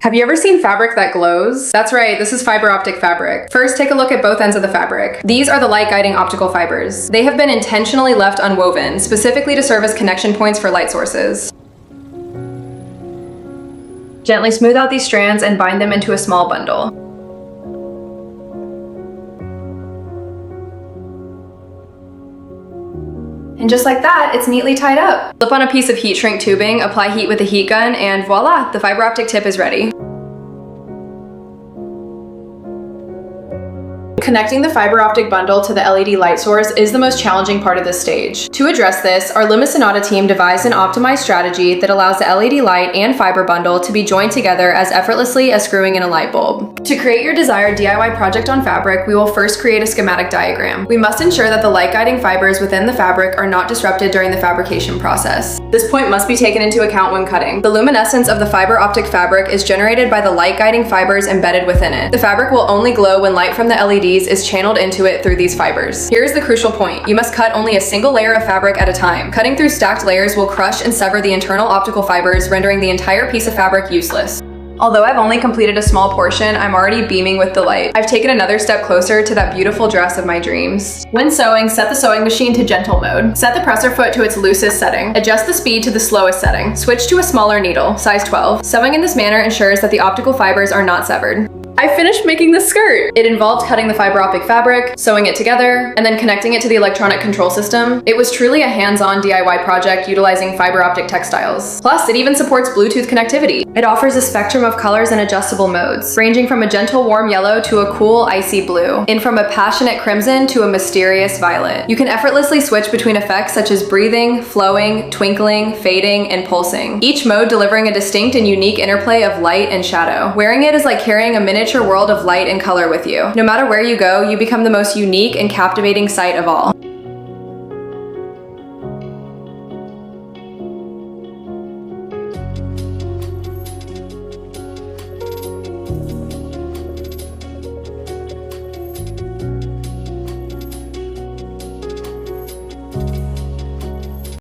Have you ever seen fabric that glows? That's right, this is fiber optic fabric. First, take a look at both ends of the fabric. These are the light guiding optical fibers. They have been intentionally left unwoven, specifically to serve as connection points for light sources. Gently smooth out these strands and bind them into a small bundle. And just like that, it's neatly tied up. Flip on a piece of heat shrink tubing, apply heat with a heat gun, and voila, the fiber optic tip is ready. Connecting the fiber optic bundle to the LED light source is the most challenging part of this stage. To address this, our Lumisonata team devised an optimized strategy that allows the LED light and fiber bundle to be joined together as effortlessly as screwing in a light bulb. To create your desired DIY project on fabric, we will first create a schematic diagram. We must ensure that the light guiding fibers within the fabric are not disrupted during the fabrication process. This point must be taken into account when cutting. The luminescence of the fiber optic fabric is generated by the light guiding fibers embedded within it. The fabric will only glow when light from the LEDs is channeled into it through these fibers. Here's the crucial point. You must cut only a single layer of fabric at a time. Cutting through stacked layers will crush and sever the internal optical fibers, rendering the entire piece of fabric useless. Although I've only completed a small portion, I'm already beaming with delight. I've taken another step closer to that beautiful dress of my dreams. When sewing, set the sewing machine to gentle mode. Set the presser foot to its loosest setting. Adjust the speed to the slowest setting. Switch to a smaller needle, size 12. Sewing in this manner ensures that the optical fibers are not severed. I finished making this skirt. It involved cutting the fiber optic fabric, sewing it together, and then connecting it to the electronic control system. It was truly a hands-on DIY project utilizing fiber optic textiles. Plus, it even supports Bluetooth connectivity. It offers a spectrum of colors and adjustable modes, ranging from a gentle warm yellow to a cool icy blue, and from a passionate crimson to a mysterious violet. You can effortlessly switch between effects such as breathing, flowing, twinkling, fading, and pulsing, each mode delivering a distinct and unique interplay of light and shadow. Wearing it is like carrying a miniature world of light and color with you. No matter where you go, you become the most unique and captivating sight of all.